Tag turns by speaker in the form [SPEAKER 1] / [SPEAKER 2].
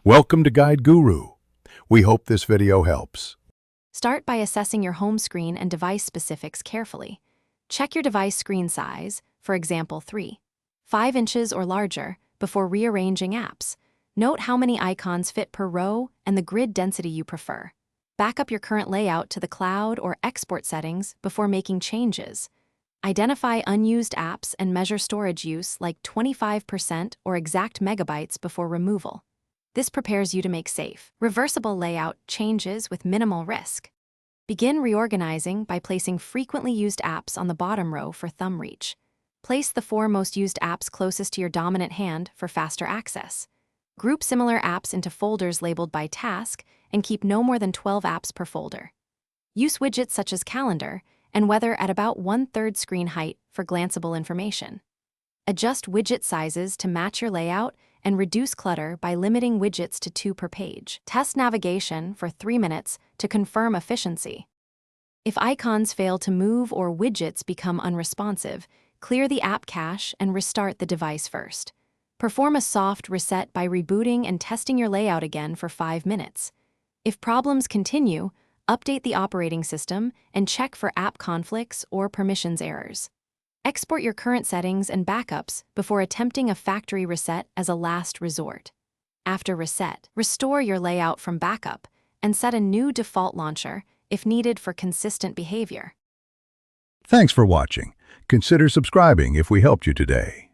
[SPEAKER 1] Welcome to Guide Guru. We hope this video helps.
[SPEAKER 2] Start by assessing your home screen and device specifics carefully. Check your device screen size, for example 3.5 inches or larger, before rearranging apps. Note how many icons fit per row and the grid density you prefer. Back up your current layout to the cloud or export settings before making changes. Identify unused apps and measure storage use like 25% or exact megabytes before removal. This prepares you to make safe, reversible layout changes with minimal risk. Begin reorganizing by placing frequently used apps on the bottom row for thumb reach. Place the 4 most used apps closest to your dominant hand for faster access. Group similar apps into folders labeled by task and keep no more than 12 apps per folder. Use widgets such as calendar and weather at about 1/3 screen height for glanceable information. Adjust widget sizes to match your layout and reduce clutter by limiting widgets to 2 per page. Test navigation for 3 minutes to confirm efficiency. If icons fail to move or widgets become unresponsive, clear the app cache and restart the device first. Perform a soft reset by rebooting and testing your layout again for 5 minutes. If problems continue, update the operating system and check for app conflicts or permissions errors. Export your current settings and backups before attempting a factory reset as a last resort. After reset, restore your layout from backup and set a new default launcher if needed for consistent behavior.
[SPEAKER 1] Thanks for watching. Consider subscribing if we helped you today.